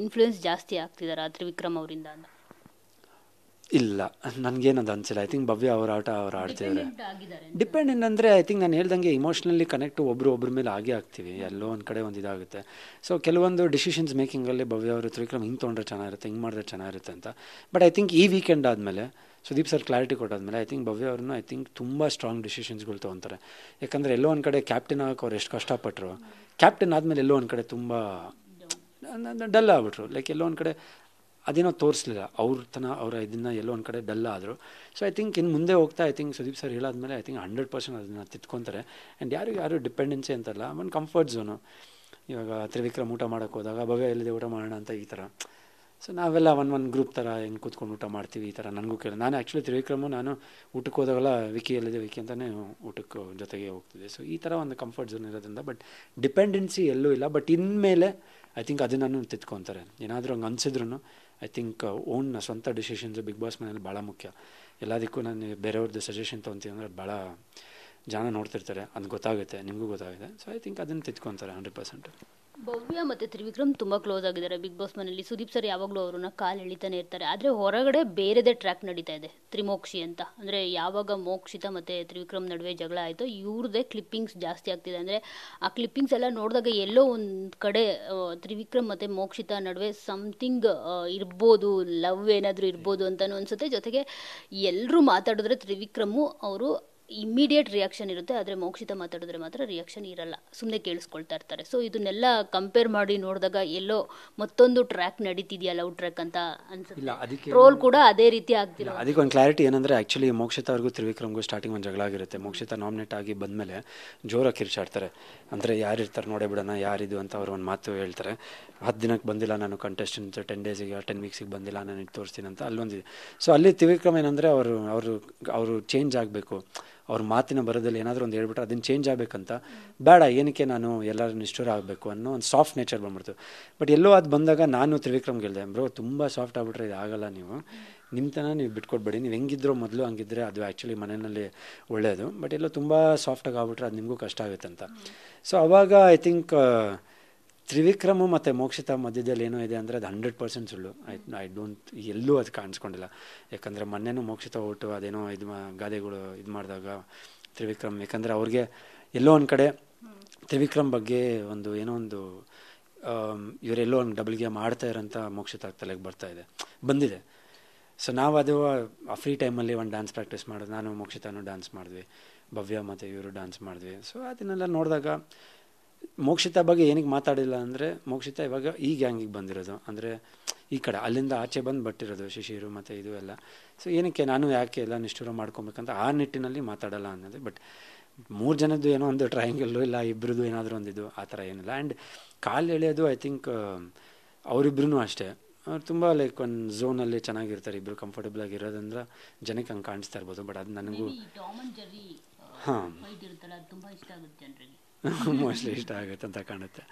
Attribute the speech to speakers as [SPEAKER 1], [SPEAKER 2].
[SPEAKER 1] Influence ಜಾಸ್ತಿ ಆಗ್ತಿದಾರಾ ತ್ರಿವಿಕ್ರಮ್ ಅವರಿಂದ ಅಂತ?
[SPEAKER 2] ಇಲ್ಲ, ನನಗೇನದು ಅನಿಸಿಲ್ಲ. ಐ ಥಿಂಕ್ ಭವ್ಯ ಅವ್ರ ಆಟ ಅವ್ರು ಆಡ್ತಿದ್ದಾರೆ. ಡಿಪೆಂಡೆಂಟ್ ಅಂದರೆ ಐ ಥಿಂಕ್ ನಾನು ಹೇಳ್ದಂಗೆ ಇಮೋಷ್ನಲಿ ಕನೆಕ್ಟು ಒಬ್ಬರ ಮೇಲೆ ಆಗೇ ಆಗ್ತೀವಿ, ಎಲ್ಲೋ ಒಂದು ಕಡೆ ಒಂದು ಇದಾಗುತ್ತೆ. ಸೊ ಕೆಲವೊಂದು ಡಿಸಿಷನ್ಸ್ ಮೇಕಿಂಗಲ್ಲಿ ಭವ್ಯ ಅವರು ತ್ರಿವಿಕ್ರಮ್ ಹಿಂಗೆ ತೊಗೊಂಡ್ರೆ ಚೆನ್ನಾಗಿರುತ್ತೆ, ಹಿಂಗೆ ಮಾಡಿದ್ರೆ ಚೆನ್ನಾಗಿರುತ್ತೆ ಅಂತ. ಬಟ್ ಐ ಥಿಂಕ್ ಈ ವೀಕೆಂಡ್ ಆದಮೇಲೆ ಸುದೀಪ್ ಸರ್ ಕ್ಲಾರಿಟಿ ಕೊಟ್ಟಾದ್ಮೇಲೆ ಐ ಥಿಂಕ್ ಭವ್ಯ ಅವ್ರನ್ನ ಐ ಥಿಂಕ್ ತುಂಬ ಸ್ಟ್ರಾಂಗ್ ಡಿಸಿಷನ್ಸ್ಗಳು ತೊಗೊತಾರೆ. ಯಾಕಂದರೆ ಎಲ್ಲೋ ಒಂದು ಕಡೆ ಕ್ಯಾಪ್ಟನ್ ಆಗೋಕೆ ಅವ್ರು ಎಷ್ಟು ಕಷ್ಟಪಟ್ಟರು, ಕ್ಯಾಪ್ಟನ್ ಆದಮೇಲೆ ಎಲ್ಲೋ ಒಂದು ಕಡೆ ತುಂಬ ಡಲ್ ಆಗ್ಬಿಟ್ರು. ಲೈಕ್ ಎಲ್ಲೋ ಒಂದು ಕಡೆ ಅದೇನೋ ತೋರಿಸ್ಲಿಲ್ಲ ಅವರ ಇದನ್ನು ಎಲ್ಲೋ ಒಂದು ಕಡೆ ಡಲ್ ಆದರು. ಸೊ ಐ ಥಿಂಕ್ ಇನ್ನು ಮುಂದೆ ಹೋಗ್ತಾ ಐ ಥಿಂಕ್ ಸುದೀಪ್ ಸರ್ ಹೇಳಾದ್ಮೇಲೆ ಐ ಥಿಂಕ್ 100% ಅದನ್ನು ತಿದ್ಕೊತಾರೆ. ಆ್ಯಂಡ್ ಯಾರು ಡಿಪೆಂಡೆನ್ಸಿ ಅಂತಲ್ಲ, ಒಂದು ಕಂಫರ್ಟ್ ಝೋನು. ಇವಾಗ ತ್ರಿವಿಕ್ರಮ್ ಊಟ ಮಾಡೋಕ್ಕೆ ಹೋದಾಗ ಭವ್ಯ ಎಲ್ಲಿದೆ ಊಟ ಮಾಡೋಣ ಅಂತ ಈ ಥರ. ಸೊ ನಾವೆಲ್ಲ ಒಂದು ಗ್ರೂಪ್ ಥರ ಹೆಂಗೆ ಕೂತ್ಕೊಂಡು ಊಟ ಮಾಡ್ತೀವಿ ಈ ಥರ ನನಗೂ ಕೇಳಿ. ನಾನು ಆ್ಯಕ್ಚುಲಿ ತ್ರಿವಿಕ್ರಮು ನಾನು ಊಟಕ್ಕೆ ಹೋದಾಗೆಲ್ಲ ವಿಕಿ ಎಲ್ಲಿದೆ ವಿಕಿ ಅಂತಲೇ ಊಟಕ್ಕೆ ಜೊತೆಗೆ ಹೋಗ್ತಿದ್ದೆ. ಸೊ ಈ ಥರ ಒಂದು ಕಂಫರ್ಟ್ ಝೋನ್ ಇರೋದ್ರಿಂದ ಬಟ್ ಡಿಪೆಂಡೆನ್ಸಿ ಎಲ್ಲೂ ಇಲ್ಲ. ಬಟ್ ಇನ್ಮೇಲೆ ಐ ಥಿಂಕ್ ಅದನ್ನು ತಿದ್ಕೊತಾರೆ. ಏನಾದರೂ ಹಂಗೆ ಅನಿಸಿದ್ರು ಐ ಥಿಂಕ್ ಓನ್ ಸ್ವಂತ ಡಿಸಿಷನ್ಸು ಬಿಗ್ ಬಾಸ್ ಮನೇಲಿ ಭಾಳ ಮುಖ್ಯ. ಎಲ್ಲದಕ್ಕೂ ನಾನು ಬೇರೆಯವ್ರದ್ದು ಸಜೆಷನ್ ತೊಗೊತೀನಿ ಅಂದರೆ ಭಾಳ ಜನ ನೋಡ್ತಿರ್ತಾರೆ, ಅದು ಗೊತ್ತಾಗುತ್ತೆ, ನಿಮಗೂ ಗೊತ್ತಾಗುತ್ತೆ. ಸೊ ಐ ಥಿಂಕ್ ಅದನ್ನು ತಿದ್ಕೊತಾರೆ 100%.
[SPEAKER 1] ಭವ್ಯ ಮತ್ತು ತ್ರಿವಿಕ್ರಮ್ ತುಂಬ ಕ್ಲೋಸ್ ಆಗಿದ್ದಾರೆ ಬಿಗ್ ಬಾಸ್ ಮನೇಲಿ. ಸುದೀಪ್ ಸರ್ ಯಾವಾಗಲೂ ಅವ್ರನ್ನ ಕಾಲು ಎಳಿತಾನೆ ಇರ್ತಾರೆ. ಆದರೆ ಹೊರಗಡೆ ಬೇರೆದೇ ಟ್ರ್ಯಾಕ್ ನಡೀತಾ ಇದೆ, ತ್ರಿಮೋಕ್ಷಿ ಅಂತ. ಅಂದರೆ ಯಾವಾಗ ಮೋಕ್ಷಿತ ಮತ್ತು ತ್ರಿವಿಕ್ರಮ್ ನಡುವೆ ಜಗಳ ಆಯಿತು, ಇವ್ರದ್ದೇ ಕ್ಲಿಪ್ಪಿಂಗ್ಸ್ ಜಾಸ್ತಿ ಆಗ್ತಿದೆ. ಅಂದರೆ ಆ ಕ್ಲಿಪ್ಪಿಂಗ್ಸ್ ಎಲ್ಲ ನೋಡಿದಾಗ ಎಲ್ಲೋ ಒಂದು ಕಡೆ ತ್ರಿವಿಕ್ರಮ್ ಮತ್ತು ಮೋಕ್ಷಿತ ನಡುವೆ ಸಮಥಿಂಗ್ ಇರ್ಬೋದು, ಲವ್ ಏನಾದರೂ ಇರ್ಬೋದು ಅಂತಲೂ ಅನಿಸುತ್ತೆ. ಜೊತೆಗೆ ಎಲ್ಲರೂ ಮಾತಾಡಿದ್ರೆ ತ್ರಿವಿಕ್ರಮು ಅವರು ಇಮ್ಮಿಡಿಯೇಟ್ ರಿಯಾಕ್ಷನ್ ಇರುತ್ತೆ, ಆದರೆ ಮೋಕ್ಷಿತ ಮಾತಾಡಿದ್ರೆ ಮಾತ್ರ ರಿಯಾಕ್ಷನ್ ಇರಲ್ಲ, ಸುಮ್ಮನೆ ಕೇಳಿಸ್ಕೊಳ್ತಾ ಇರ್ತಾರೆ. ಸೊ ಇದನ್ನೆಲ್ಲ ಕಂಪೇರ್ ಮಾಡಿ ನೋಡಿದಾಗ ಎಲ್ಲೋ ಮತ್ತೊಂದು ಟ್ರ್ಯಾಕ್ ನಡೀತಿದೆಯಾ, ಲವ್ ಟ್ರ್ಯಾಕ್ ಅಂತ ಅನ್ಸುತ್ತೆ. ಟ್ರೋಲ್ ಕೂಡ ಅದೇ ರೀತಿ ಆಗ್ತಿಲ್ಲ.
[SPEAKER 2] ಅದಕ್ಕೆ ಒಂದು ಕ್ಲಾರಿಟಿ ಏನಂದರೆ ಆ್ಯಕ್ಚುಲಿ ಮೋಕ್ಷಿತ ಅವ್ರಿಗೂ ತ್ರಿವಿಕ್ರಮ್ಗೂ ಸ್ಟಾರ್ಟಿಂಗ್ ಒಂದು ಜಗಳ ಆಗಿರುತ್ತೆ. ಮೋಕ್ಷಿತ ನಾಮಿನೇಟ್ ಆಗಿ ಬಂದಮೇಲೆ ಜೋರಾಗಿ ಕಿರ್ಚಾಡ್ತಾರೆ. ಅಂದರೆ ಯಾರಿರ್ತಾರೆ ನೋಡೇ ಬಿಡೋಣ ಯಾರಿದು ಅಂತ ಅವರು ಒಂದು ಮಾತು ಹೇಳ್ತಾರೆ. 10 ದಿನಕ್ಕೆ ಬಂದಿಲ್ಲ ನಾನು ಕಂಟೆಸ್ಟೆಂಟ್, 10 ಡೇಸಿಗೆ 10 ವೀಕ್ಸಿಗೆ ಬಂದಿಲ್ಲ, ನಾನು ಇದು ತೋರಿಸ್ತೀನಿ ಅಂತ ಅಲ್ಲೊಂದಿದೆ. ಸೊ ಅಲ್ಲಿ ತ್ರಿವಿಕ್ರಮ್ ಏನಂದರೆ ಅವರು ಚೇಂಜ್ ಆಗಬೇಕು, ಅವ್ರ ಮಾತಿನ ಬರೋದಲ್ಲಿ ಏನಾದರೂ ಒಂದು ಹೇಳ್ಬಿಟ್ರೆ ಅದನ್ನು ಚೇಂಜ್ ಆಗಬೇಕಂತ, ಬೇಡ ಏನಕ್ಕೆ ನಾನು ಎಲ್ಲರೂ ನಿಷ್ಠುರ ಆಗಬೇಕು ಅನ್ನೋ ಒಂದು ಸಾಫ್ಟ್ ನೇಚರ್ ಬಂದ್ಬಿಡ್ತು. ಬಟ್ ಎಲ್ಲೋ ಅದು ಬಂದಾಗ ನಾನು ತ್ರಿವಿಕ್ರಮ್ಗೆ ಹೇಳಿದೆ, ಬ್ರೋ ತುಂಬ ಸಾಫ್ಟ್ ಆಗಿಬಿಟ್ರೆ ಇದು ಆಗಲ್ಲ, ನಿಮ್ಮ ತನ ನೀವು ಬಿಟ್ಕೊಡ್ಬೇಡಿ, ನೀವು ಹೆಂಗಿದ್ರೋ ಮೊದಲು ಹಂಗಿದ್ರೆ ಅದು ಆ್ಯಕ್ಚುಲಿ ಮನೆಯಲ್ಲಿ ಒಳ್ಳೆಯದು. ಬಟ್ ಎಲ್ಲೋ ತುಂಬ ಸಾಫ್ಟಾಗಿ ಆಗ್ಬಿಟ್ರೆ ಅದು ನಿಮಗೂ ಕಷ್ಟ ಆಗುತ್ತೆ ಅಂತ. ಸೊ ಅವಾಗ ಐ ಥಿಂಕ್ ತ್ರಿವಿಕ್ರಮು ಮತ್ತು ಮೋಕ್ಷಿತ ಮಧ್ಯದಲ್ಲಿ ಏನೋ ಇದೆ ಅಂದರೆ ಅದು 100% ಸುಳ್ಳು. ಐ ಡೋಂಟ್ ಎಲ್ಲೂ ಅದು ಕಾಣಿಸ್ಕೊಂಡಿಲ್ಲ. ಯಾಕಂದರೆ ಮೊನ್ನೆನೂ ಮೋಕ್ಷಿತ ಓಟು ಅದೇನೋ ಗಾದೆಗಳು ಮಾಡಿದಾಗ ತ್ರಿವಿಕ್ರಮ್, ಯಾಕಂದರೆ ಅವ್ರಿಗೆ ಎಲ್ಲೋ ಒಂದು ಕಡೆ ತ್ರಿವಿಕ್ರಮ್ ಬಗ್ಗೆ ಒಂದು ಏನೋ ಒಂದು ಇವರೆಲ್ಲೋ ಒಂದು ಡಬಲ್ ಗೇಮ್ ಆಡ್ತಾ ಇರೋಂಥ ಮೋಕ್ಷಿತ ತಲೆಗೆ ಬಂದಿದೆ. ಸೊ ನಾವು ಅದು ಆ ಫ್ರೀ ಟೈಮಲ್ಲಿ ಒಂದು ಡ್ಯಾನ್ಸ್ ಪ್ರಾಕ್ಟೀಸ್ ಮಾಡೋದು, ನಾನು ಮೋಕ್ಷಿತಾನು ಡ್ಯಾನ್ಸ್ ಮಾಡಿದ್ವಿ, ಭವ್ಯ ಮತ್ತು ಇವರು ಡ್ಯಾನ್ಸ್ ಮಾಡಿದ್ವಿ. ಸೊ ಅದನ್ನೆಲ್ಲ ನೋಡಿದಾಗ ಮೋಕ್ಷಿತ ಬಗ್ಗೆ ಏನಕ್ಕೆ ಮಾತಾಡಿಲ್ಲ ಅಂದರೆ, ಮೋಕ್ಷಿತ ಇವಾಗ ಈ ಗ್ಯಾಂಗಿಗೆ ಬಂದಿರೋದು, ಅಂದರೆ ಈ ಕಡೆ ಅಲ್ಲಿಂದ ಆಚೆ ಬಂದು ಬಟ್ಟಿರೋದು ಶಿಶಿರು ಮತ್ತು ಇದು ಎಲ್ಲ. ಸೊ ಏನಕ್ಕೆ ನಾನು ಯಾಕೆ ಎಲ್ಲ ನಿಷ್ಠುರ ಮಾಡ್ಕೊಬೇಕಂತ ಆ ನಿಟ್ಟಿನಲ್ಲಿ ಮಾತಾಡಲ್ಲ ಅನ್ನೋದು. ಬಟ್ 3 ಜನದ್ದು ಏನೋ ಒಂದು ಟ್ರಯಾಂಗಲ್ಲು ಇಲ್ಲ, ಇಬ್ಬರದು ಏನಾದರೂ ಒಂದಿದ್ದು ಆ ಥರ ಏನಿಲ್ಲ. ಆ್ಯಂಡ್ ಕಾಲು ಎಳೆಯೋದು ಐ ಥಿಂಕ್ ಅವರಿಬ್ರು ಅಷ್ಟೇ, ಅವ್ರು ತುಂಬ ಲೈಕ್ ಒಂದು ಝೋನಲ್ಲಿ ಚೆನ್ನಾಗಿರ್ತಾರೆ, ಇಬ್ಬರು ಕಂಫರ್ಟಬಲ್ ಆಗಿರೋದಂದ್ರೆ ಜನಕ್ಕೆ ಹಂಗೆ ಕಾಣಿಸ್ತಾ ಇರ್ಬೋದು. ಬಟ್ ಅದು ನನಗೂ ಹಾಂ ಮೋಸ್ಟ್ಲಿ ಇಷ್ಟ ಆಗುತ್ತೆ ಅಂತ ಕಾಣುತ್ತೆ.